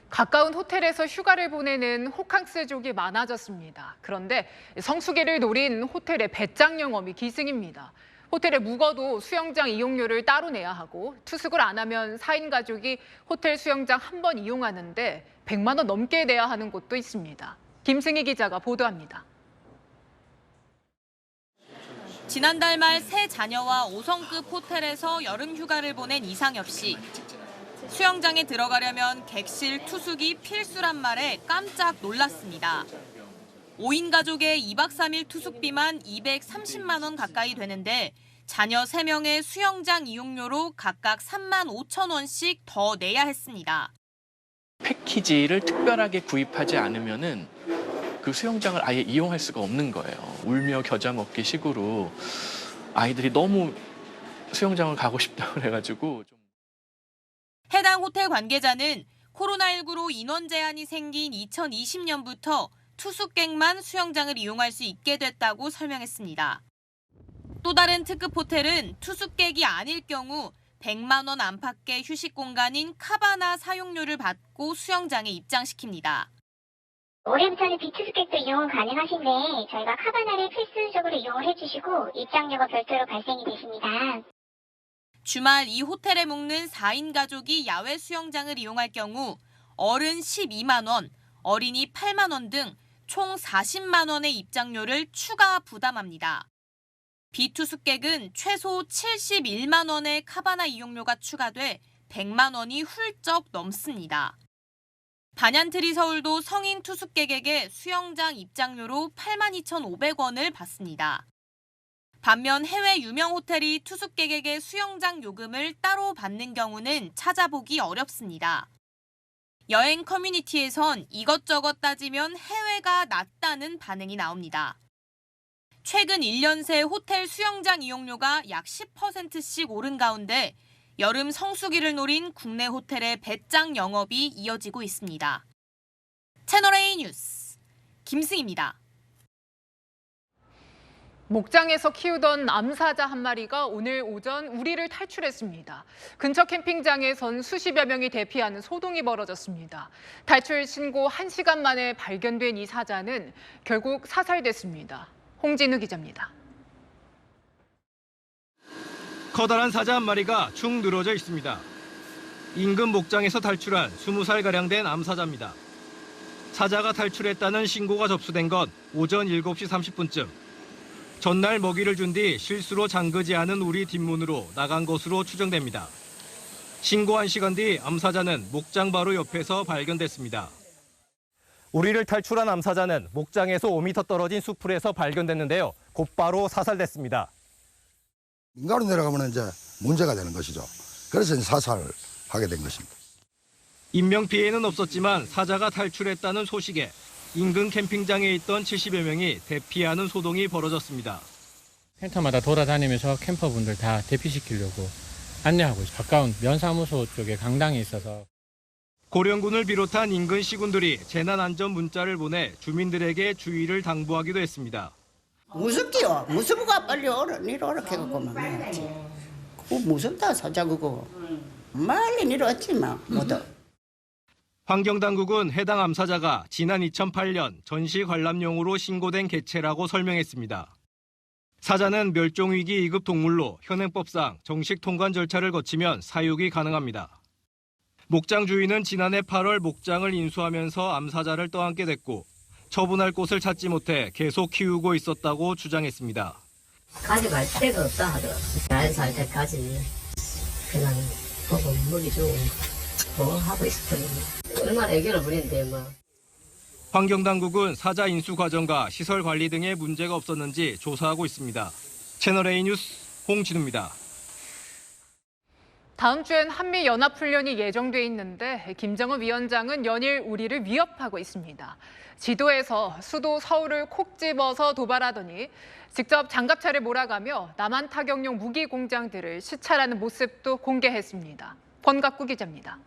가까운 호텔에서 휴가를 보내는 호캉스족이 많아졌습니다. 그런데 성수기를 노린 호텔의 배짱 영업이 기승입니다. 호텔에 묵어도 수영장 이용료를 따로 내야 하고 투숙을 안 하면 4인 가족이 호텔 수영장 한 번 이용하는데 100만 원 넘게 내야 하는 곳도 있습니다. 김승희 기자가 보도합니다. 지난달 말 세 자녀와 5성급 호텔에서 여름 휴가를 보낸 이상엽 씨. 수영장에 들어가려면 객실 투숙이 필수란 말에 깜짝 놀랐습니다. 5인 가족의 2박 3일 투숙비만 230만 원 가까이 되는데 자녀 3명의 수영장 이용료로 각각 3만 5천 원씩 더 내야 했습니다. 패키지를 특별하게 구입하지 않으면은 그 수영장을 아예 이용할 수가 없는 거예요. 울며 겨자 먹기 식으로 아이들이 너무 수영장을 가고 싶다고 그래가지고. 해당 호텔 관계자는 코로나19로 인원 제한이 생긴 2020년부터 투숙객만 수영장을 이용할 수 있게 됐다고 설명했습니다. 또 다른 특급 호텔은 투숙객이 아닐 경우 100만 원 안팎의 휴식 공간인 카바나 사용료를 받고 수영장에 입장시킵니다. 올해부터는 비투숙객도 이용 가능하신데 저희가 카바나를 필수적으로 이용을 해주시고 입장료가 별도로 발생이 되십니다. 주말 이 호텔에 묵는 4인 가족이 야외 수영장을 이용할 경우 어른 12만 원, 어린이 8만 원 등 총 40만 원의 입장료를 추가 부담합니다. 비투숙객은 최소 71만 원의 카바나 이용료가 추가돼 100만 원이 훌쩍 넘습니다. 반얀트리 서울도 성인 투숙객에게 수영장 입장료로 82,500원을 받습니다. 반면 해외 유명 호텔이 투숙객에게 수영장 요금을 따로 받는 경우는 찾아보기 어렵습니다. 여행 커뮤니티에선 이것저것 따지면 해외가 낫다는 반응이 나옵니다. 최근 1년 새 호텔 수영장 이용료가 약 10%씩 오른 가운데 여름 성수기를 노린 국내 호텔의 배짱 영업이 이어지고 있습니다. 채널A 뉴스 김승희입니다. 목장에서 키우던 암사자 한 마리가 오늘 오전 우리를 탈출했습니다. 근처 캠핑장에선 수십여 명이 대피하는 소동이 벌어졌습니다. 탈출 신고 1시간 만에 발견된 이 사자는 결국 사살됐습니다. 홍진우 기자입니다. 커다란 사자 한 마리가 축 늘어져 있습니다. 인근 목장에서 탈출한 20살가량 된 암사자입니다. 사자가 탈출했다는 신고가 접수된 건 오전 7시 30분쯤. 전날 먹이를 준 뒤 실수로 잠그지 않은 우리 뒷문으로 나간 것으로 추정됩니다. 신고 1시간 뒤 암사자는 목장 바로 옆에서 발견됐습니다. 우리를 탈출한 암사자는 목장에서 5m 떨어진 수풀에서 발견됐는데요. 곧바로 사살됐습니다. 민가로 내려가면 이제 문제가 되는 것이죠. 그래서 이제 사살하게 된 것입니다. 인명 피해는 없었지만 사자가 탈출했다는 소식에 인근 캠핑장에 있던 70여 명이 대피하는 소동이 벌어졌습니다. 캠터마다 돌아다니면서 캠퍼분들 다 대피시키려고 안내하고 있어요. 가까운 면사무소 쪽에 강당이 있어서. 고령군을 비롯한 인근 시군들이 재난안전 문자를 보내 주민들에게 주의를 당부하기도 했습니다. 무섭지요. 무서워가 빨리 이렇게 갖고 말이지. 그거 무섭다 사자 그거. 빨리 내려왔지 마 모두. 환경당국은 해당 암사자가 지난 2008년 전시 관람용으로 신고된 개체라고 설명했습니다. 사자는 멸종위기 2급 동물로 현행법상 정식 통관 절차를 거치면 사육이 가능합니다. 목장 주인은 지난해 8월 목장을 인수하면서 암사자를 떠안게 됐고 처분할 곳을 찾지 못해 계속 키우고 있었다고 주장했습니다. 가져갈 데가 없다 하더라고. 잘 살 때까지 그냥 보고 먹이 주고 뭐 하고 있었거든요. 얼마나 애교를 부리는데 뭐. 환경당국은 사자 인수 과정과 시설 관리 등에 문제가 없었는지 조사하고 있습니다. 채널A 뉴스 홍진우입니다. 다음 주엔 한미연합훈련이 예정돼 있는데 김정은 위원장은 연일 우리를 위협하고 있습니다. 지도에서 수도 서울을 콕 집어서 도발하더니 직접 장갑차를 몰아가며 남한 타격용 무기 공장들을 시찰하는 모습도 공개했습니다. 권갑구 기자입니다.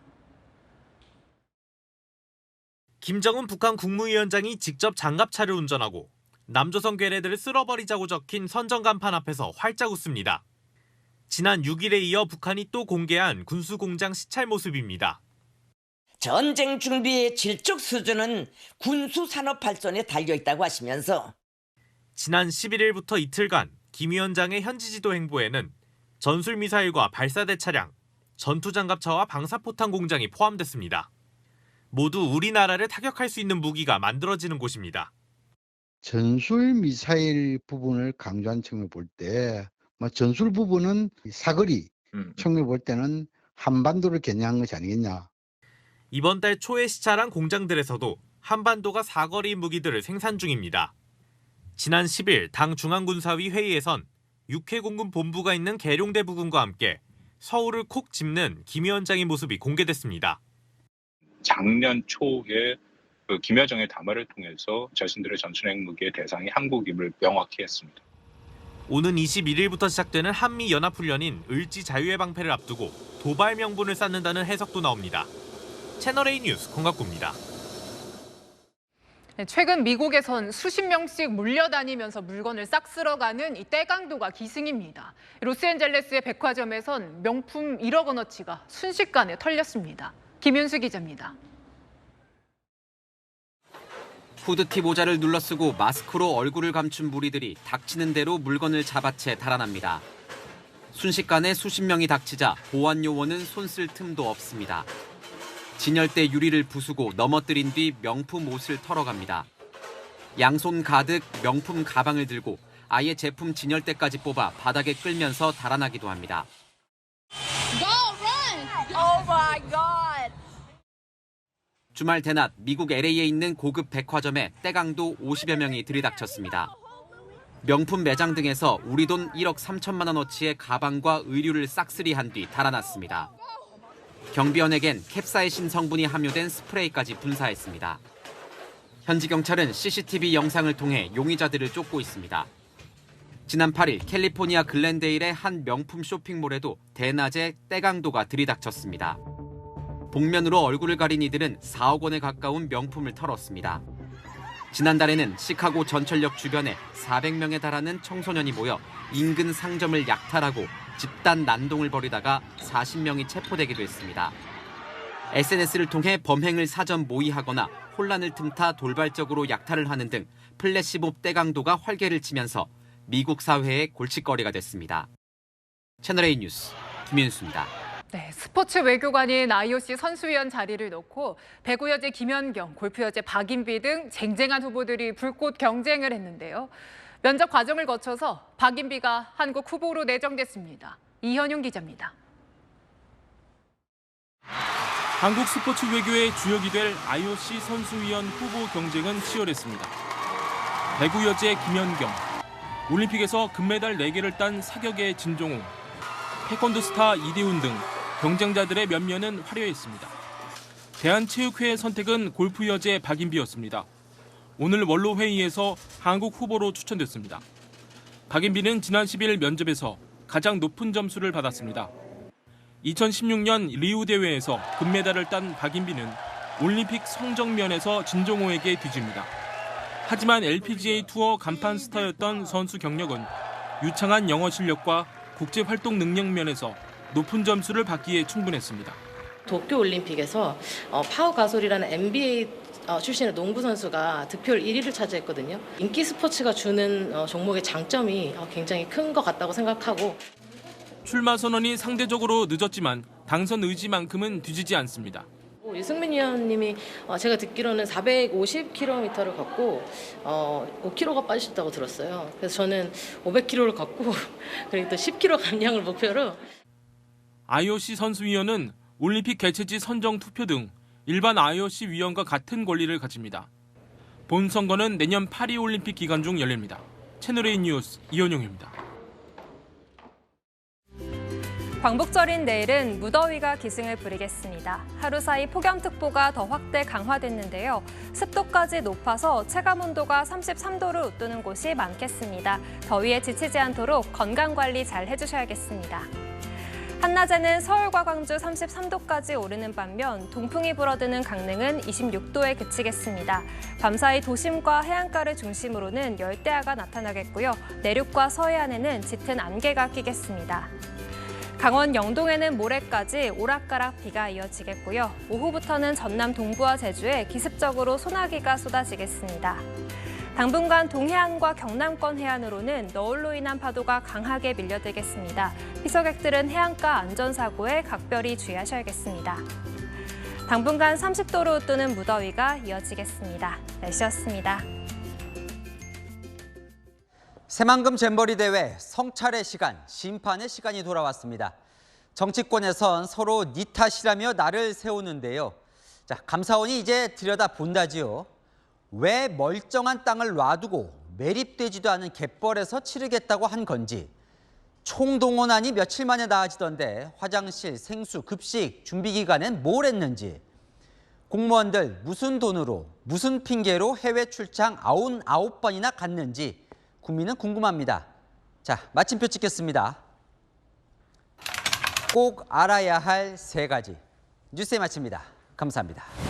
김정은 북한 국무위원장이 직접 장갑차를 운전하고 남조선 괴뢰들을 쓸어버리자고 적힌 선전 간판 앞에서 활짝 웃습니다. 지난 6일에 이어 북한이 또 공개한 군수공장 시찰 모습입니다. 전쟁 준비의 질적 수준은 군수산업 발전에 달려있다고 하시면서 지난 11일부터 이틀간 김 위원장의 현지 지도 행보에는 전술미사일과 발사대 차량, 전투장갑차와 방사포탄 공장이 포함됐습니다. 모두 우리나라를 타격할 수 있는 무기가 만들어지는 곳입니다. 전술 미사일 부분을 강조한 측면을 볼 때 전술 부분은 사거리 측면을 볼 때는 한반도를 겨냥한 것이 아니겠냐. 이번 달 초에 시찰한 공장들에서도 한반도가 사거리 무기들을 생산 중입니다. 지난 10일 당 중앙군사위 회의에선 육해공군 본부가 있는 계룡대 부근과 함께 서울을 콕 집는 김 위원장의 모습이 공개됐습니다. 작년 초에 김여정의 담화를 통해서 자신들의 전술핵무기의 대상이 한국임을 명확히 했습니다. 오는 21일부터 시작되는 한미연합훈련인 을지 자유의 방패를 앞두고 도발 명분을 쌓는다는 해석도 나옵니다. 채널A 뉴스 권갑구입니다. 최근 미국에선 수십 명씩 몰려다니면서 물건을 싹 쓸어가는 이 떼강도가 기승입니다. 로스앤젤레스의 백화점에선 명품 1억 원어치가 순식간에 털렸습니다. 김윤수 기자입니다. 후드티 모자를 눌러쓰고 마스크로 얼굴을 감춘 무리들이 닥치는 대로 물건을 잡아채 달아납니다. 순식간에 수십 명이 닥치자 보안 요원은 손 쓸 틈도 없습니다. 진열대 유리를 부수고 넘어뜨린 뒤 명품 옷을 털어갑니다. 양손 가득 명품 가방을 들고 아예 제품 진열대까지 뽑아 바닥에 끌면서 달아나기도 합니다. Oh my God! 주말 대낮 미국 LA에 있는 고급 백화점에 떼강도 50여 명이 들이닥쳤습니다. 명품 매장 등에서 우리 돈 1억 3천만 원어치의 가방과 의류를 싹쓸이한 뒤 달아났습니다. 경비원에겐 캡사이신 성분이 함유된 스프레이까지 분사했습니다. 현지 경찰은 CCTV 영상을 통해 용의자들을 쫓고 있습니다. 지난 8일 캘리포니아 글렌데일의 한 명품 쇼핑몰에도 대낮에 떼강도가 들이닥쳤습니다. 복면으로 얼굴을 가린 이들은 4억 원에 가까운 명품을 털었습니다. 지난달에는 시카고 전철역 주변에 400명에 달하는 청소년이 모여 인근 상점을 약탈하고 집단 난동을 벌이다가 40명이 체포되기도 했습니다. SNS를 통해 범행을 사전 모의하거나 혼란을 틈타 돌발적으로 약탈을 하는 등 플래시몹 떼강도가 활개를 치면서 미국 사회의 골칫거리가 됐습니다. 채널A 뉴스 김윤수입니다. 네, 스포츠 외교관인 IOC 선수위원 자리를 놓고 배구 여제 김연경, 골프 여제 박인비 등 쟁쟁한 후보들이 불꽃 경쟁을 했는데요. 면접 과정을 거쳐서 박인비가 한국 후보로 내정됐습니다. 이현용 기자입니다. 한국 스포츠 외교의 주역이 될 IOC 선수위원 후보 경쟁은 치열했습니다. 배구 여제 김연경, 올림픽에서 금메달 4개를 딴 사격의 진종우, 태권도 스타 이대훈 등 경쟁자들의 면면은 화려했습니다. 대한체육회의 선택은 골프 여제 박인비였습니다. 오늘 원로 회의에서 한국 후보로 추천됐습니다. 박인비는 지난 10일 면접에서 가장 높은 점수를 받았습니다. 2016년 리우 대회에서 금메달을 딴 박인비는 올림픽 성적면에서 진종호에게 뒤집니다. 하지만 LPGA 투어 간판 스타였던 선수 경력은 유창한 영어 실력과 국제 활동 능력 면에서 높은 점수를 받기에 충분했습니다. 도쿄올림픽에서 파워 가솔이라는 NBA 출신의 농구 선수가 득표율 1위를 차지했거든요. 인기 스포츠가 주는 종목의 장점이 굉장히 큰 것 같다고 생각하고 출마 선언이 상대적으로 늦었지만 당선 의지만큼은 뒤지지 않습니다. 유승민 의원님이 제가 듣기로는 450km를 걷고 5kg가 빠지셨다고 들었어요. 그래서 저는 500km를 걷고 그리고 또 10kg 감량을 목표로. IOC 선수위원은 올림픽 개최지 선정 투표 등 일반 IOC 위원과 같은 권리를 가집니다. 본 선거는 내년 파리올림픽 기간 중 열립니다. 채널A 뉴스 이현용입니다. 광복절인 내일은 무더위가 기승을 부리겠습니다. 하루 사이 폭염특보가 더 확대 강화됐는데요. 습도까지 높아서 체감온도가 33도를 웃도는 곳이 많겠습니다. 더위에 지치지 않도록 건강관리 잘 해주셔야겠습니다. 한낮에는 서울과 광주 33도까지 오르는 반면 동풍이 불어드는 강릉은 26도에 그치겠습니다. 밤사이 도심과 해안가를 중심으로는 열대야가 나타나겠고요. 내륙과 서해안에는 짙은 안개가 끼겠습니다. 강원 영동에는 모레까지 오락가락 비가 이어지겠고요. 오후부터는 전남 동부와 제주에 기습적으로 소나기가 쏟아지겠습니다. 당분간 동해안과 경남권 해안으로는 너울로 인한 파도가 강하게 밀려들겠습니다. 피서객들은 해안가 안전사고에 각별히 주의하셔야겠습니다. 당분간 30도로 웃도는 무더위가 이어지겠습니다. 날씨였습니다. 새만금 잼버리 대회 성찰의 시간, 심판의 시간이 돌아왔습니다. 정치권에선 서로 니 탓이라며 날을 세우는데요. 자, 감사원이 이제 들여다본다지요. 왜 멀쩡한 땅을 놔두고 매립되지도 않은 갯벌에서 치르겠다고 한 건지, 총동원안이 며칠 만에 나아지던데 화장실, 생수, 급식 준비 기간엔 뭘 했는지, 공무원들 무슨 돈으로 무슨 핑계로 해외 출장 99번이나 갔는지 국민은 궁금합니다. 자, 마침표 찍겠습니다. 꼭 알아야 할 3가지. 뉴스에 마칩니다. 감사합니다.